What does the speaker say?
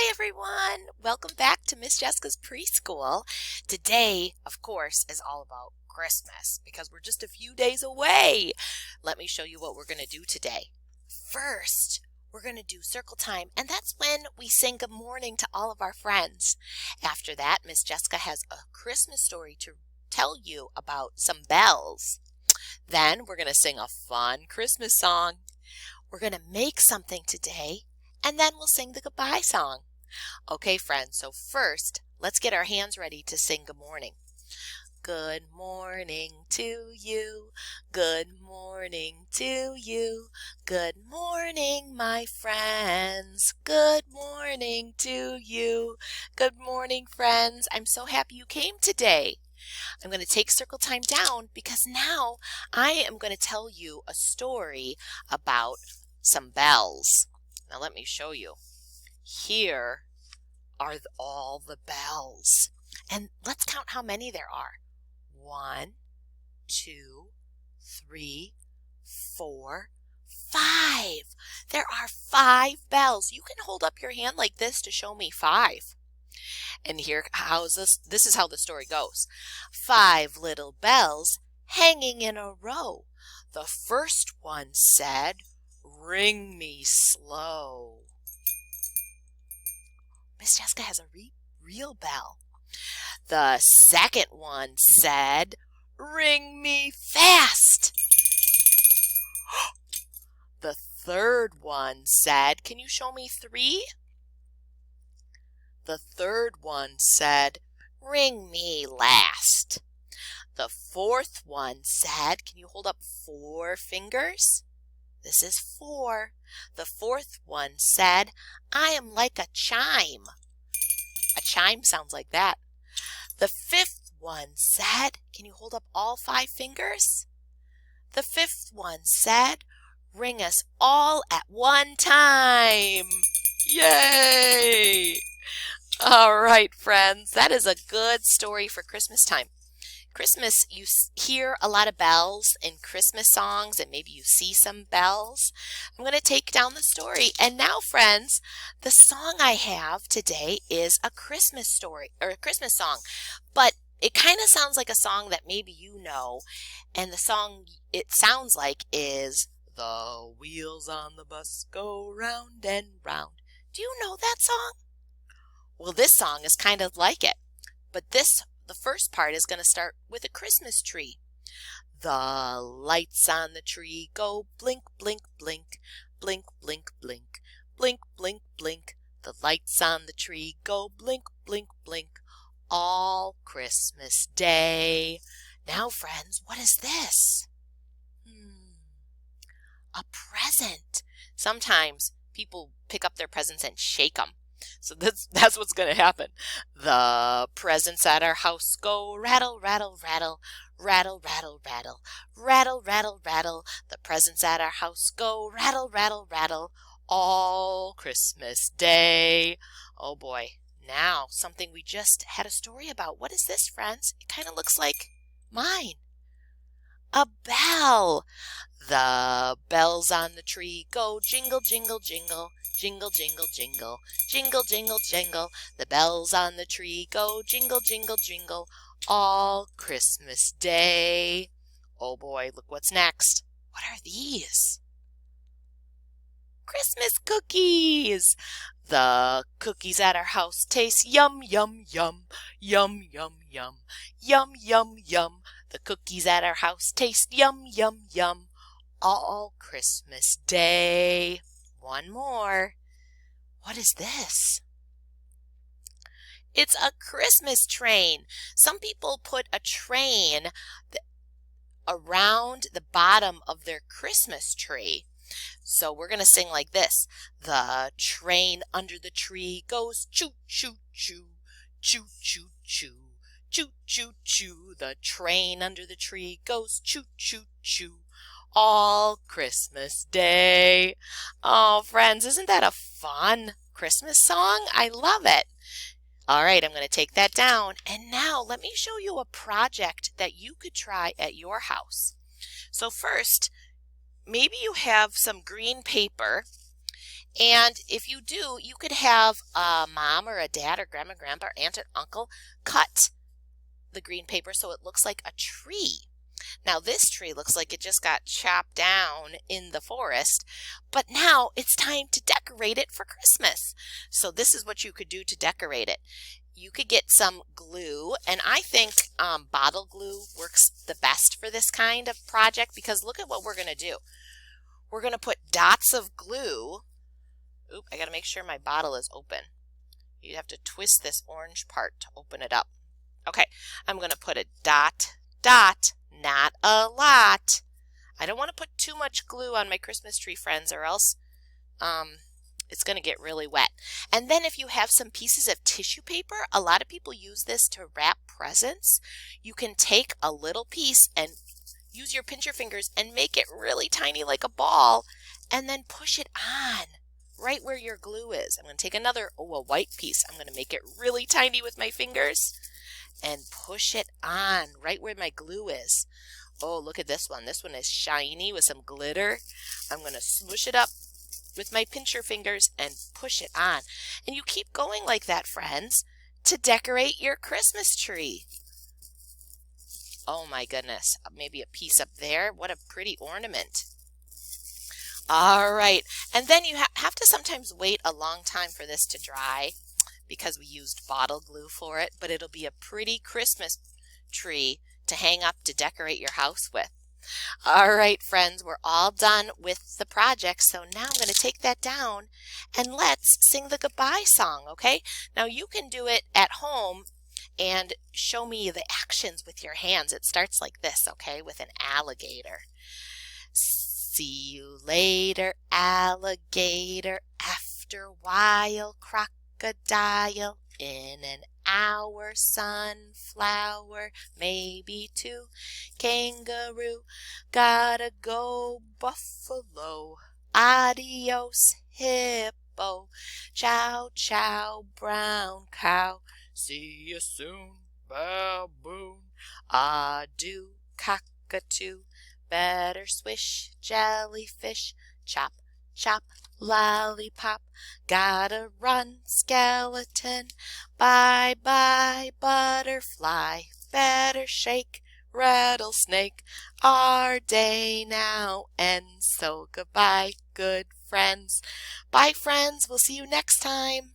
Hi everyone! Welcome back to Miss Jessica's Preschool. Today, of course, is all about Christmas because we're just a few days away. Let me show you what we're going to do today. First, we're going to do circle time, and that's when we sing good morning to all of our friends. After that, Miss Jessica has a Christmas story to tell you about some bells. Then we're going to sing a fun Christmas song. We're going to make something today, and then we'll sing the goodbye song. Okay, friends, so first, let's get our hands ready to sing good morning. Good morning to you. Good morning to you. Good morning, my friends. Good morning to you. Good morning, friends. I'm so happy you came today. I'm going to take circle time down because now I am going to tell you a story about some bells. Now let me show you. Here are all the bells. And let's count how many there are. 1, 2, 3, 4, 5. There are 5 bells. You can hold up your hand like this to show me 5. And this is how the story goes. 5 little bells hanging in a row. The first one said, "Ring me slow." Miss Jessica has a real bell. The second one said, "Ring me fast." The third one said, "Can you show me 3?" The third one said, "Ring me last." The fourth one said, "Can you hold up 4 fingers?" This is 4. The fourth one said, "I am like a chime." A chime sounds like that. The fifth one said, "Can you hold up all 5 fingers?" The fifth one said, "Ring us all at one time." Yay! All right, friends, that is a good story for Christmas time. Christmas, you hear a lot of bells in Christmas songs, and maybe you see some bells. I'm going to take down the story. And now, friends, the song I have today is a Christmas story or a Christmas song, but it kind of sounds like a song that maybe you know. And the song it sounds like is "The wheels on the bus go round and round." Do you know that song? Well, this song is kind of like it, but the first part is going to start with a Christmas tree. The lights on the tree go blink, blink, blink, blink, blink, blink, blink, blink, blink. The lights on the tree go blink, blink, blink, all Christmas Day. Now, friends, what is this? A present. Sometimes people pick up their presents and shake them. So that's what's going to happen. The presents at our house go rattle, rattle, rattle, rattle, rattle, rattle, rattle, rattle, rattle. The presents at our house go rattle, rattle, rattle, all Christmas Day. Oh boy. Now, something we just had a story about. What is this, friends? It kind of looks like mine. A bell. The bells on the tree go jingle, jingle, jingle, jingle, jingle, jingle, jingle, jingle, jingle. The bells on the tree go jingle, jingle, jingle, all Christmas Day. Oh boy, look what's next. What are these? Christmas cookies. The cookies at our house taste yum, yum, yum, yum, yum, yum, yum, yum, yum. The cookies at our house taste yum, yum, yum, all Christmas Day. One more. What is this? It's a Christmas train. Some people put a train around the bottom of their Christmas tree. So we're going to sing like this. The train under the tree goes choo, choo, choo, choo, choo, choo, choo, choo, choo. The train under the tree goes choo, choo, choo, all Christmas Day. Oh, friends, isn't that a fun Christmas song? I love it. All right, I'm going to take that down. And now let me show you a project that you could try at your house. So first, maybe you have some green paper And if you do, you could have a mom or a dad or grandma, grandpa, or aunt or uncle cut the green paper so it looks like a tree. Now this tree looks like it just got chopped down in the forest, but now it's time to decorate it for Christmas. So this is what you could do to decorate it. You could get some glue, and I think bottle glue works the best for this kind of project because look at what we're going to do. We're going to put dots of glue. Oop, I got to make sure my bottle is open. You have to twist this orange part to open it up. Okay, I'm going to put a dot, dot, not a lot. I don't want to put too much glue on my Christmas tree, friends, or else it's going to get really wet. And then if you have some pieces of tissue paper, a lot of people use this to wrap presents. You can take a little piece and use your pincher fingers and make it really tiny like a ball and then push it on right where your glue is. I'm going to take another, a white piece. I'm going to make it really tiny with my fingers and push it on right where my glue is. Oh, look at this one. This one is shiny with some glitter. I'm going to smush it up with my pincher fingers and push it on. And you keep going like that, friends, to decorate your Christmas tree. Oh my goodness, maybe a piece up there. What a pretty ornament. All right, and then you have to sometimes wait a long time for this to dry because we used bottle glue for it, but it'll be a pretty Christmas tree to hang up to decorate your house with. All right, friends, we're all done with the project, so now I'm going to take that down and let's sing the goodbye song, okay? Now you can do it at home and show me the actions with your hands. It starts like this, okay, with an alligator. See you later, alligator, after a while, crocodile, in an hour, sunflower, maybe two, kangaroo, gotta go, buffalo, adios, hippo, chow chow, brown cow, see you soon, baboon, adieu, cockatoo, better swish, jellyfish, chop, chop, lollipop, gotta run, skeleton, bye-bye, butterfly, better shake, rattlesnake, our day now ends, so goodbye, good friends. Bye, friends, we'll see you next time.